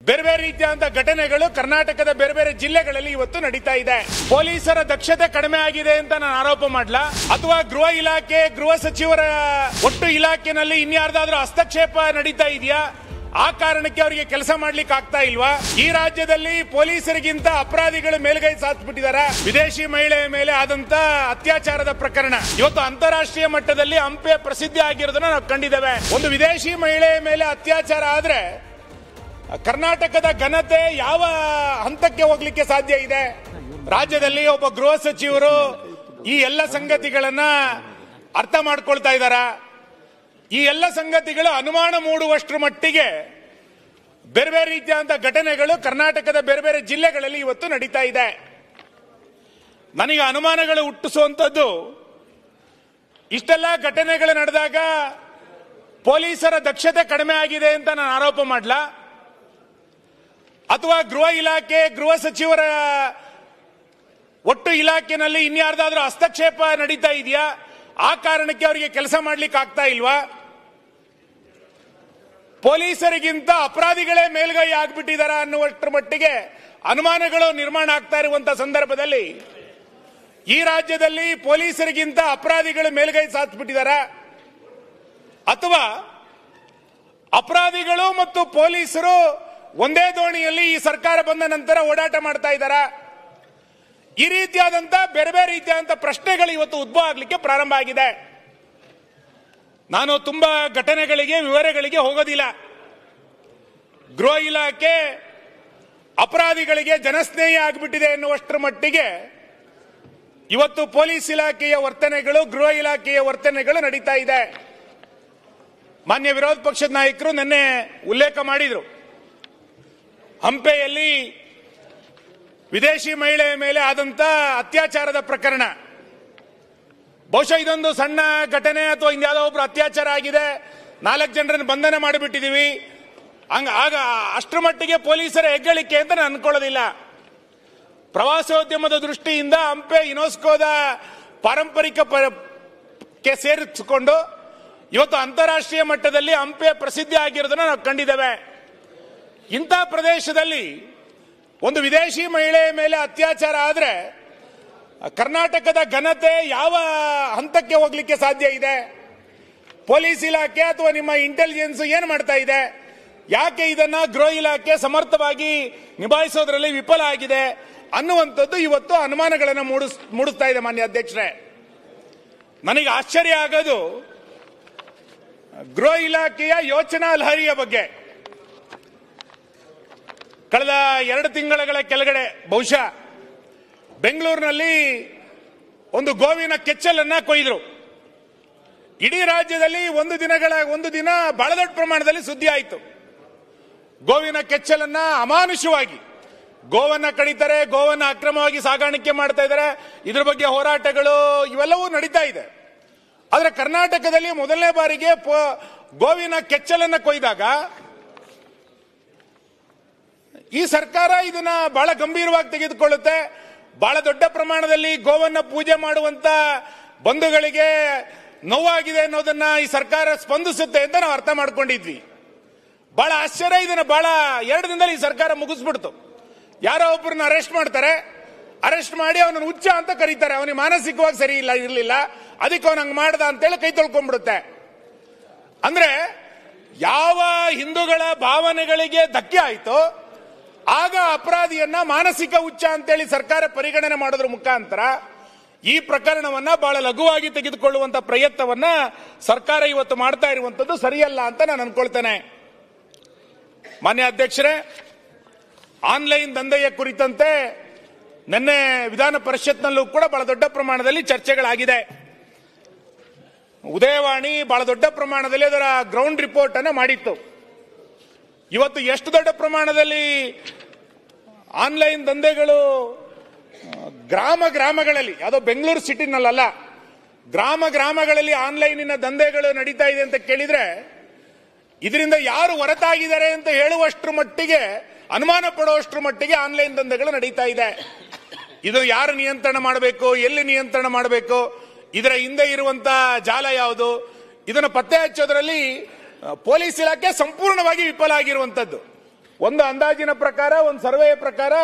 ಬೇರೆ ಬೇರೆ ರೀತಿಯಾದ ಘಟನೆಗಳು ಕರ್ನಾಟಕದ ಬೇರೆ ಬೇರೆ ಜಿಲ್ಲೆಗಳಲ್ಲಿ ಇವತ್ತು ನಡೀತಾ ಇದೆ. ಪೊಲೀಸರ ದಕ್ಷತೆ ಕಡಿಮೆ ಆಗಿದೆ ಅಂತ ನಾನು ಆರೋಪ ಮಾಡಲ, ಅಥವಾ ಗೃಹ ಇಲಾಖೆ ಗೃಹ ಸಚಿವರ ಒಟ್ಟು ಇಲಾಖೆನಲ್ಲಿ ಇನ್ಯಾರ್ದಾದ್ರೂ ಹಸ್ತಕ್ಷೇಪ ನಡೀತಾ ಇದೆಯಾ, ಆ ಕಾರಣಕ್ಕೆ ಅವರಿಗೆ ಕೆಲಸ ಮಾಡ್ಲಿಕ್ಕೆ ಆಗ್ತಾ ಇಲ್ವಾ? ಈ ರಾಜ್ಯದಲ್ಲಿ ಪೊಲೀಸರಿಗಿಂತ ಅಪರಾಧಿಗಳು ಮೇಲ್ಗೈ ಸಾಧಿಸ್ಬಿಟ್ಟಿದ್ದಾರೆ. ವಿದೇಶಿ ಮಹಿಳೆಯ ಮೇಲೆ ಆದಂತ ಅತ್ಯಾಚಾರದ ಪ್ರಕರಣ ಇವತ್ತು ಅಂತಾರಾಷ್ಟ್ರೀಯ ಮಟ್ಟದಲ್ಲಿ ಹಂಪೆ ಪ್ರಸಿದ್ಧಿ ಆಗಿರೋದನ್ನ ನಾವು ಕಂಡಿದ್ದೇವೆ. ಒಂದು ವಿದೇಶಿ ಮಹಿಳೆಯ ಮೇಲೆ ಅತ್ಯಾಚಾರ ಆದ್ರೆ ಕರ್ನಾಟಕದ ಘನತೆ ಯಾವ ಹಂತಕ್ಕೆ ಹೋಗ್ಲಿಕ್ಕೆ ಸಾಧ್ಯ ಇದೆ? ರಾಜ್ಯದಲ್ಲಿ ಒಬ್ಬ ಗೃಹ ಸಚಿವರು ಈ ಎಲ್ಲ ಸಂಗತಿಗಳನ್ನ ಅರ್ಥ ಮಾಡ್ಕೊಳ್ತಾ ಇದ್ದಾರಾ? ಈ ಎಲ್ಲ ಸಂಗತಿಗಳು ಅನುಮಾನ ಮೂಡುವಷ್ಟರ ಮಟ್ಟಿಗೆ ಬೇರೆ ಬೇರೆ ರೀತಿಯಾದ ಘಟನೆಗಳು ಕರ್ನಾಟಕದ ಬೇರೆ ಬೇರೆ ಜಿಲ್ಲೆಗಳಲ್ಲಿ ಇವತ್ತು ನಡೀತಾ ಇದೆ. ನನಗೆ ಅನುಮಾನಗಳು ಹುಟ್ಟಿಸುವಂತದ್ದು, ಇಷ್ಟೆಲ್ಲ ಘಟನೆಗಳು ನಡೆದಾಗ ಪೊಲೀಸರ ದಕ್ಷತೆ ಕಡಿಮೆ ಆಗಿದೆ ಅಂತ ನಾನು ಆರೋಪ ಮಾಡಲ, ಅಥವಾ ಗೃಹ ಇಲಾಖೆ ಗೃಹ ಸಚಿವರ ಒಟ್ಟು ಇಲಾಖೆನಲ್ಲಿ ಇನ್ಯಾರ್ದಾದ್ರೂ ಹಸ್ತಕ್ಷೇಪ ನಡೀತಾ ಇದೆಯಾ, ಆ ಕಾರಣಕ್ಕೆ ಅವರಿಗೆ ಕೆಲಸ ಮಾಡ್ಲಿಕ್ಕೆ ಆಗ್ತಾ ಇಲ್ವಾ? ಪೊಲೀಸರಿಗಿಂತ ಅಪರಾಧಿಗಳೇ ಮೇಲ್ಗೈ ಆಗ್ಬಿಟ್ಟಿದಾರ ಅನ್ನುವಷ್ಟರ ಮಟ್ಟಿಗೆ ಅನುಮಾನಗಳು ನಿರ್ಮಾಣ ಆಗ್ತಾ ಇರುವಂತಹ ಸಂದರ್ಭದಲ್ಲಿ ಈ ರಾಜ್ಯದಲ್ಲಿ ಪೊಲೀಸರಿಗಿಂತ ಅಪರಾಧಿಗಳು ಮೇಲ್ಗೈ ಸಾಧಿಸ್ಬಿಟ್ಟಿದಾರ, ಅಥವಾ ಅಪರಾಧಿಗಳು ಮತ್ತು ಪೊಲೀಸರು ಒಂದೇ ದೋಣಿಯಲ್ಲಿ ಈ ಸರ್ಕಾರ ಬಂದ ನಂತರ ಓಡಾಟ ಮಾಡ್ತಾ ಇದ್ದಾರಾ? ಈ ರೀತಿಯಾದಂತ ಬೇರೆ ಬೇರೆ ರೀತಿಯಾದಂತ ಪ್ರಶ್ನೆಗಳು ಇವತ್ತು ಉದ್ಭವ ಆಗಲಿಕ್ಕೆ ಪ್ರಾರಂಭ ಆಗಿದೆ. ನಾನು ತುಂಬಾ ಘಟನೆಗಳಿಗೆ ವಿವರಗಳಿಗೆ ಹೋಗೋದಿಲ್ಲ. ಗೃಹ ಇಲಾಖೆ ಅಪರಾಧಿಗಳಿಗೆ ಜನಸ್ನೇಹಿ ಆಗಿಬಿಟ್ಟಿದೆ ಎನ್ನುವಷ್ಟರ ಮಟ್ಟಿಗೆ ಇವತ್ತು ಪೊಲೀಸ್ ಇಲಾಖೆಯ ವರ್ತನೆಗಳು ಗೃಹ ಇಲಾಖೆಯ ವರ್ತನೆಗಳು ನಡೀತಾ ಇದೆ. ಮಾನ್ಯ ವಿರೋಧ ಪಕ್ಷದ ನಾಯಕರು ನಿನ್ನೆ ಉಲ್ಲೇಖ ಮಾಡಿದ್ರು, ಹಂಪೆಯಲ್ಲಿ ವಿದೇಶಿ ಮಹಿಳೆಯ ಮೇಲೆ ಆದಂತ ಅತ್ಯಾಚಾರದ ಪ್ರಕರಣ. ಬಹುಶಃ ಇದೊಂದು ಸಣ್ಣ ಘಟನೆ ಅಥವಾ ಇನ್ಯಾವುದೋ ಒಬ್ರು ಅತ್ಯಾಚಾರ ಆಗಿದೆ, 4 ಜನರನ್ನು ಬಂಧನ ಮಾಡಿಬಿಟ್ಟಿದೀವಿ, ಆಗ ಅಷ್ಟರ ಮಟ್ಟಿಗೆ ಪೊಲೀಸರ ಹೆಗ್ಗಳಿಕೆ ಅಂತ ನಾನು ಅನ್ಕೊಳ್ಳೋದಿಲ್ಲ. ಪ್ರವಾಸೋದ್ಯಮದ ದೃಷ್ಟಿಯಿಂದ ಹಂಪೆ ಯುನೆಸ್ಕೋದ ಪಾರಂಪರಿಕ ಸೇರಿಸಿಕೊಂಡು ಇವತ್ತು ಅಂತಾರಾಷ್ಟ್ರೀಯ ಮಟ್ಟದಲ್ಲಿ ಹಂಪೆ ಪ್ರಸಿದ್ಧಿ ಆಗಿರೋದನ್ನ ನಾವು ಕಂಡಿದ್ದೇವೆ. ಇಂಥ ಪ್ರದೇಶದಲ್ಲಿ ಒಂದು ವಿದೇಶಿ ಮಹಿಳೆಯ ಮೇಲೆ ಅತ್ಯಾಚಾರ ಆದ್ರೆ ಕರ್ನಾಟಕದ ಘನತೆ ಯಾವ ಹಂತಕ್ಕೆ ಹೋಗ್ಲಿಕ್ಕೆ ಸಾಧ್ಯ ಇದೆ? ಪೊಲೀಸ್ ಇಲಾಖೆ ಅಥವಾ ನಿಮ್ಮ ಇಂಟೆಲಿಜೆನ್ಸ್ ಏನ್ ಮಾಡ್ತಾ ಇದೆ? ಯಾಕೆ ಇದನ್ನ ಗೃಹ ಇಲಾಖೆ ಸಮರ್ಥವಾಗಿ ನಿಭಾಯಿಸೋದ್ರಲ್ಲಿ ವಿಫಲ ಆಗಿದೆ ಅನ್ನುವಂಥದ್ದು ಇವತ್ತು ಅನುಮಾನಗಳನ್ನು ಮೂಡಿಸ್ತಾ ಇದೆ. ಮಾನ್ಯ ಅಧ್ಯಕ್ಷರೇ, ನನಗೆ ಆಶ್ಚರ್ಯ ಆಗೋದು ಗೃಹ ಇಲಾಖೆಯ ಯೋಚನಾ ಲಹರಿಯ ಬಗ್ಗೆ. ಕಳೆದ 2 ತಿಂಗಳ ಕೆಳಗಡೆ ಬಹುಶಃ ಬೆಂಗಳೂರಿನಲ್ಲಿ ಒಂದು ಗೋವಿನ ಕೆಚ್ಚಲನ್ನ ಕೊಯ್ದರು. ಇಡೀ ರಾಜ್ಯದಲ್ಲಿ ಒಂದು ದಿನ ಬಹಳ ದೊಡ್ಡ ಪ್ರಮಾಣದಲ್ಲಿ ಸುದ್ದಿ ಆಯಿತು. ಗೋವಿನ ಕೆಚ್ಚಲನ್ನ ಅಮಾನುಷವಾಗಿ ಗೋವನ್ನ ಕಡಿತಾರೆ, ಗೋವನ್ನ ಅಕ್ರಮವಾಗಿ ಸಾಗಾಣಿಕೆ ಮಾಡ್ತಾ ಇದ್ದಾರೆ, ಇದ್ರ ಬಗ್ಗೆ ಹೋರಾಟಗಳು ಇವೆಲ್ಲವೂ ನಡೀತಾ ಇದೆ. ಆದ್ರೆ ಕರ್ನಾಟಕದಲ್ಲಿ ಮೊದಲನೇ ಬಾರಿಗೆ ಗೋವಿನ ಕೆಚ್ಚಲನ್ನ ಕೊಯ್ದಾಗ ಈ ಸರ್ಕಾರ ಇದನ್ನ ಬಹಳ ಗಂಭೀರವಾಗಿ ತೆಗೆದುಕೊಳ್ಳುತ್ತೆ. ಬಹಳ ದೊಡ್ಡ ಪ್ರಮಾಣದಲ್ಲಿ ಗೋವನ್ನ ಪೂಜೆ ಮಾಡುವಂತ ಬಂಧುಗಳಿಗೆ ನೋವಾಗಿದೆ ಅನ್ನೋದನ್ನ ಈ ಸರ್ಕಾರ ಸ್ಪಂದಿಸುತ್ತೆ ಅಂತ ನಾವು ಅರ್ಥ ಮಾಡ್ಕೊಂಡಿದ್ವಿ. ಬಹಳ ಆಶ್ಚರ್ಯ, ಇದನ್ನ ಬಹಳ 2 ದಿನದಲ್ಲಿ ಈ ಸರ್ಕಾರ ಮುಗಿಸ್ಬಿಡ್ತು. ಯಾರೋ ಒಬ್ಬರನ್ನ ಅರೆಸ್ಟ್ ಮಾಡ್ತಾರೆ, ಅರೆಸ್ಟ್ ಮಾಡಿ ಅವನನ್ನು ಹುಚ್ಚ ಅಂತ ಕರೀತಾರೆ, ಅವನಿಗೆ ಮಾನಸಿಕವಾಗಿ ಸರಿ ಇರಲಿಲ್ಲ, ಅದಕ್ಕೆ ಅವನು ಹಂಗೆ ಮಾಡ್ದ ಅಂತೇಳಿ ಕೈ ತೊಳ್ಕೊಂಡ್ಬಿಡುತ್ತೆ. ಅಂದ್ರೆ ಯಾವ ಹಿಂದೂಗಳ ಭಾವನೆಗಳಿಗೆ ಧಕ್ಕೆ ಆಯ್ತು ಆಗ ಅಪರಾಧಿಯನ್ನ ಮಾನಸಿಕ ಹುಚ್ಚ ಅಂತೇಳಿ ಸರ್ಕಾರ ಪರಿಗಣನೆ ಮಾಡೋದ್ರ ಮುಖಾಂತರ ಈ ಪ್ರಕರಣವನ್ನ ಬಹಳ ಲಘುವಾಗಿ ತೆಗೆದುಕೊಳ್ಳುವಂತ ಪ್ರಯತ್ನವನ್ನ ಸರ್ಕಾರ ಇವತ್ತು ಮಾಡ್ತಾ ಇರುವಂತದ್ದು ಸರಿಯಲ್ಲ ಅಂತ ನಾನು ಅನ್ಕೊಳ್ತೇನೆ. ಮಾನ್ಯ ಅಧ್ಯಕ್ಷರೇ, ಆನ್ಲೈನ್ ದಂಧೆಯ ಕುರಿತಂತೆ ನಿನ್ನೆ ವಿಧಾನ ಪರಿಷತ್ನಲ್ಲೂ ಕೂಡ ಬಹಳ ದೊಡ್ಡ ಪ್ರಮಾಣದಲ್ಲಿ ಚರ್ಚೆಗಳಾಗಿದೆ. ಉದಯವಾಣಿ ಬಹಳ ದೊಡ್ಡ ಪ್ರಮಾಣದಲ್ಲಿ ಅದರ ಗ್ರೌಂಡ್ ರಿಪೋರ್ಟ್ ಅನ್ನು ಮಾಡಿತ್ತು. ಇವತ್ತು ಎಷ್ಟು ದೊಡ್ಡ ಪ್ರಮಾಣದಲ್ಲಿ ಆನ್ಲೈನ್ ದಂಧೆಗಳು ಗ್ರಾಮಗಳಲ್ಲಿ, ಯಾವುದೋ ಬೆಂಗಳೂರು ಸಿಟಿನಲ್ಲ, ಗ್ರಾಮಗಳಲ್ಲಿ ಆನ್ಲೈನಿನ ದಂಧೆಗಳು ನಡೀತಾ ಇದೆ ಅಂತ ಕೇಳಿದ್ರೆ ಇದರಿಂದ ಯಾರು ಹೊರತಾಗಿದ್ದಾರೆ ಅಂತ ಹೇಳುವಷ್ಟರ ಮಟ್ಟಿಗೆ, ಅನುಮಾನ ಪಡುವಷ್ಟರ ಮಟ್ಟಿಗೆ ಆನ್ಲೈನ್ ದಂಧೆಗಳು ನಡೀತಾ ಇದೆ. ಇದು ಯಾರು ನಿಯಂತ್ರಣ ಮಾಡಬೇಕು, ಎಲ್ಲಿ ನಿಯಂತ್ರಣ ಮಾಡಬೇಕು, ಇದರ ಹಿಂದೆ ಇರುವಂತಹ ಜಾಲ ಯಾವುದು, ಇದನ್ನು ಪತ್ತೆ ಹಚ್ಚೋದ್ರಲ್ಲಿ ಪೊಲೀಸ್ ಇಲಾಖೆ ಸಂಪೂರ್ಣವಾಗಿ ವಿಫಲ ಆಗಿರುವಂತದ್ದು. ಒಂದು ಅಂದಾಜಿನ ಪ್ರಕಾರ, ಒಂದು ಸರ್ವೆಯ ಪ್ರಕಾರ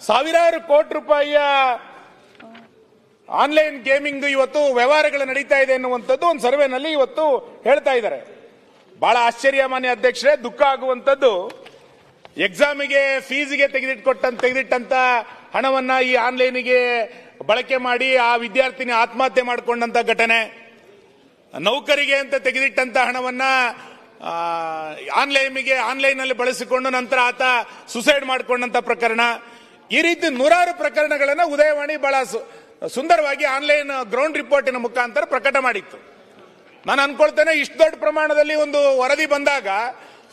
ಸಾವಿರಾರು ಕೋಟಿ ರೂಪಾಯಿಯ ಆನ್ಲೈನ್ ಗೇಮಿಂಗ್ ಇವತ್ತು ವ್ಯವಹಾರಗಳು ನಡೀತಾ ಇದೆ ಎನ್ನುವಂಥದ್ದು ಒಂದು ಸರ್ವೆನಲ್ಲಿ ಇವತ್ತು ಹೇಳ್ತಾ ಇದ್ದಾರೆ. ಬಹಳ ಆಶ್ಚರ್ಯ ಮಾನ್ಯ ಅಧ್ಯಕ್ಷರೇ, ದುಃಖ ಆಗುವಂಥದ್ದು, ಎಕ್ಸಾಮಿಗೆ ಫೀಸ್ಗೆ ತೆಗೆದಿಟ್ಟಂತ ಹಣವನ್ನ ಈ ಆನ್ಲೈನ್ಗೆ ಬಳಕೆ ಮಾಡಿ ಆ ವಿದ್ಯಾರ್ಥಿನಿ ಆತ್ಮಹತ್ಯೆ ಮಾಡಿಕೊಂಡಂತ ಘಟನೆ, ನೌಕರಿಗೆ ಅಂತ ತೆಗೆದಿಟ್ಟಂತ ಹಣವನ್ನ ಆನ್ಲೈನ್ ನಲ್ಲಿ ಬಳಸಿಕೊಂಡು ನಂತರ ಆತ ಸುಸೈಡ್ ಮಾಡಿಕೊಂಡಂತ ಪ್ರಕರಣ, ಈ ರೀತಿ ನೂರಾರು ಪ್ರಕರಣಗಳನ್ನು ಉದಯವಾಣಿ ಬಹಳ ಸುಂದರವಾಗಿ ಆನ್ಲೈನ್ ಗ್ರೌಂಡ್ ರಿಪೋರ್ಟಿನ ಮುಖಾಂತರ ಪ್ರಕಟ ಮಾಡಿತ್ತು. ನಾನು ಅನ್ಕೊಳ್ತೇನೆ, ಇಷ್ಟು ದೊಡ್ಡ ಪ್ರಮಾಣದಲ್ಲಿ ಒಂದು ವರದಿ ಬಂದಾಗ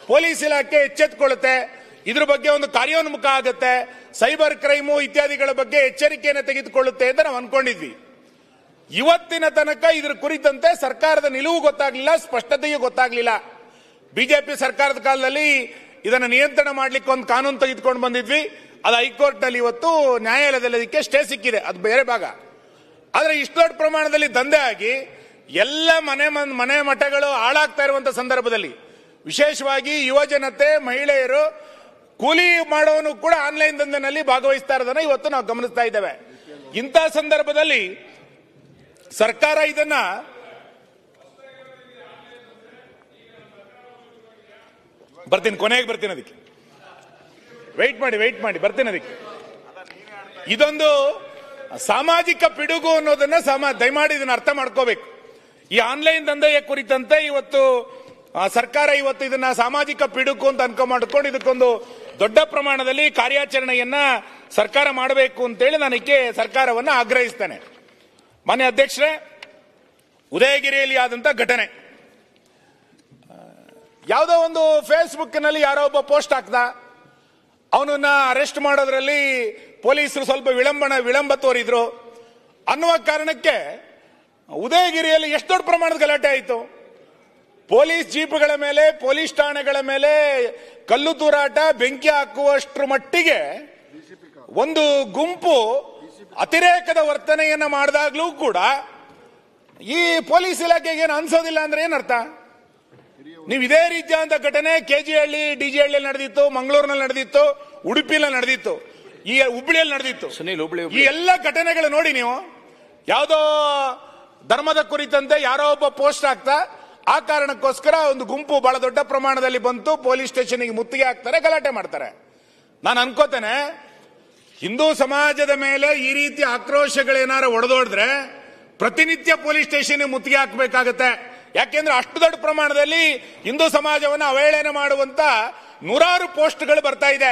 ಪೊಲೀಸ್ ಇಲಾಖೆ ಎಚ್ಚೆತ್ತುಕೊಳ್ಳುತ್ತೆ, ಇದ್ರ ಬಗ್ಗೆ ಒಂದು ಕಾರ್ಯೋನ್ಮುಖ ಆಗುತ್ತೆ, ಸೈಬರ್ ಕ್ರೈಮು ಇತ್ಯಾದಿಗಳ ಬಗ್ಗೆ ಎಚ್ಚರಿಕೆಯನ್ನು ತೆಗೆದುಕೊಳ್ಳುತ್ತೆ ಅಂತ ನಾವು ಅನ್ಕೊಂಡಿದ್ವಿ. ಇವತ್ತಿನ ತನಕ ಇದ್ರ ಕುರಿತಂತೆ ಸರ್ಕಾರದ ನಿಲುವು ಗೊತ್ತಾಗ್ಲಿಲ್ಲ, ಸ್ಪಷ್ಟತೆಯೂ ಗೊತ್ತಾಗ್ಲಿಲ್ಲ. ಬಿಜೆಪಿ ಸರ್ಕಾರದ ಕಾಲದಲ್ಲಿ ಇದನ್ನು ನಿಯಂತ್ರಣ ಮಾಡಲಿಕ್ಕೆ ಒಂದು ಕಾನೂನು ತೆಗೆದುಕೊಂಡು ಬಂದಿದ್ವಿ, ಅದು ಹೈಕೋರ್ಟ್ ನಲ್ಲಿ ಇವತ್ತು ನ್ಯಾಯಾಲಯದಲ್ಲಿ ಅದಕ್ಕೆ ಸ್ಟೇ ಸಿಕ್ಕಿದೆ, ಅದು ಬೇರೆ ಭಾಗ. ಆದ್ರೆ ಇಷ್ಟು ದೊಡ್ಡ ಪ್ರಮಾಣದಲ್ಲಿ ದಂಧೆ ಆಗಿ ಎಲ್ಲ ಮನೆ ಮಠಗಳು ಹಾಳಾಗ್ತಾ ಇರುವಂತಹ ಸಂದರ್ಭದಲ್ಲಿ, ವಿಶೇಷವಾಗಿ ಯುವ ಜನತೆ, ಮಹಿಳೆಯರು, ಕೂಲಿ ಮಾಡೋನು ಕೂಡ ಆನ್ಲೈನ್ ದಂಧೆನಲ್ಲಿ ಭಾಗವಹಿಸ್ತಾ ಇರೋದನ್ನ ಇವತ್ತು ನಾವು ಗಮನಿಸ್ತಾ ಇದ್ದೇವೆ. ಇಂಥ ಸಂದರ್ಭದಲ್ಲಿ ಸರ್ಕಾರ ಇದನ್ನ ಕೊನೆಗೆ ಬರ್ತೀನಿ, ಅದಕ್ಕೆ ವೆಯ್ಟ್ ಮಾಡಿ ಬರ್ತೀನಿ. ಅದಕ್ಕೆ ಇದೊಂದು ಸಾಮಾಜಿಕ ಪಿಡುಗು ಅನ್ನೋದನ್ನ ದಯಮಾಡಿ ಇದನ್ನ ಅರ್ಥ ಮಾಡ್ಕೋಬೇಕು. ಈ ಆನ್ಲೈನ್ ದಂಧೆಯ ಕುರಿತಂತೆ ಇವತ್ತು ಸರ್ಕಾರ ಇವತ್ತು ಇದನ್ನ ಸಾಮಾಜಿಕ ಪಿಡುಗು ಅಂತ ಮಾಡ್ಕೊಂಡು ಇದಕ್ಕೊಂದು ದೊಡ್ಡ ಪ್ರಮಾಣದಲ್ಲಿ ಕಾರ್ಯಾಚರಣೆಯನ್ನ ಸರ್ಕಾರ ಮಾಡಬೇಕು ಅಂತೇಳಿ ನನಗೆ ಸರ್ಕಾರವನ್ನ ಆಗ್ರಹಿಸ್ತೇನೆ. ಮಾನ್ಯ ಅಧ್ಯಕ್ಷರೇ, ಉದಯಗಿರಿಯಲ್ಲಿ ಆದಂತ ಘಟನೆ, ಯಾವುದೋ ಒಂದು ಫೇಸ್ಬುಕ್ ನಲ್ಲಿ ಯಾರೋ ಒಬ್ಬ ಪೋಸ್ಟ್ ಹಾಕ್ದ, ಅವನನ್ನ ಅರೆಸ್ಟ್ ಮಾಡೋದ್ರಲ್ಲಿ ಪೊಲೀಸರು ಸ್ವಲ್ಪ ವಿಳಂಬ ತೋರಿದ್ರು ಅನ್ನುವ ಕಾರಣಕ್ಕೆ ಉದಯಗಿರಿಯಲ್ಲಿ ಎಷ್ಟು ದೊಡ್ಡ ಪ್ರಮಾಣದ ಗಲಾಟೆ ಆಯಿತು. ಪೊಲೀಸ್ ಜೀಪ್ಗಳ ಮೇಲೆ, ಪೊಲೀಸ್ ಠಾಣೆಗಳ ಮೇಲೆ ಕಲ್ಲು ತೂರಾಟ, ಬೆಂಕಿ ಹಾಕುವಷ್ಟರ ಮಟ್ಟಿಗೆ ಒಂದು ಗುಂಪು ಅತಿರೇಕದ ವರ್ತನೆಯನ್ನ ಮಾಡಿದಾಗ್ಲೂ ಕೂಡ ಈ ಪೊಲೀಸ್ ಇಲಾಖೆಗೆ ಏನು ಅನ್ಸೋದಿಲ್ಲ ಅಂದ್ರೆ ಏನರ್ಥ? ನೀವು ಇದೇ ರೀತಿಯಾದ ಘಟನೆ ಕೆಜಿಹಳ್ಳಿ, ಡಿಜಿಹಳ್ಳಿಯಲ್ಲಿ ನಡೆದಿತ್ತು, ಮಂಗಳೂರಿನಲ್ಲಿ ನಡೆದಿತ್ತು, ಉಡುಪಿಯಲ್ಲಿ ನಡೆದಿತ್ತು, ಈ ಹುಬ್ಳಿಯಲ್ಲಿ ನಡೆದಿತ್ತು. ಈ ಎಲ್ಲ ಘಟನೆಗಳು ನೋಡಿ ನೀವು, ಯಾವುದೋ ಧರ್ಮದ ಕುರಿತಂತೆ ಯಾರೋ ಒಬ್ಬ ಪೋಸ್ಟ್ ಹಾಕ್ತಾ, ಆ ಕಾರಣಕ್ಕೋಸ್ಕರ ಒಂದು ಗುಂಪು ಬಹಳ ದೊಡ್ಡ ಪ್ರಮಾಣದಲ್ಲಿ ಬಂತು, ಪೊಲೀಸ್ ಸ್ಟೇಷನ್ಗೆ ಮುತ್ತಿಗೆ ಹಾಕ್ತಾರೆ, ಗಲಾಟೆ ಮಾಡ್ತಾರೆ. ನಾನು ಅನ್ಕೋತೇನೆ, ಹಿಂದೂ ಸಮಾಜದ ಮೇಲೆ ಈ ರೀತಿ ಆಕ್ರೋಶಗಳೇನಾರು ಒಡೆದೋಡಿದ್ರೆ ಪ್ರತಿನಿತ್ಯ ಪೊಲೀಸ್ ಸ್ಟೇಷನ್ ಮುತ್ತಿಗೆ ಹಾಕಬೇಕಾಗತ್ತೆ. ಯಾಕೆಂದ್ರೆ ಅಷ್ಟು ದೊಡ್ಡ ಪ್ರಮಾಣದಲ್ಲಿ ಹಿಂದೂ ಸಮಾಜವನ್ನು ಅವಹೇಳನ ಮಾಡುವಂತ ನೂರಾರು ಪೋಸ್ಟ್ಗಳು ಬರ್ತಾ ಇದೆ.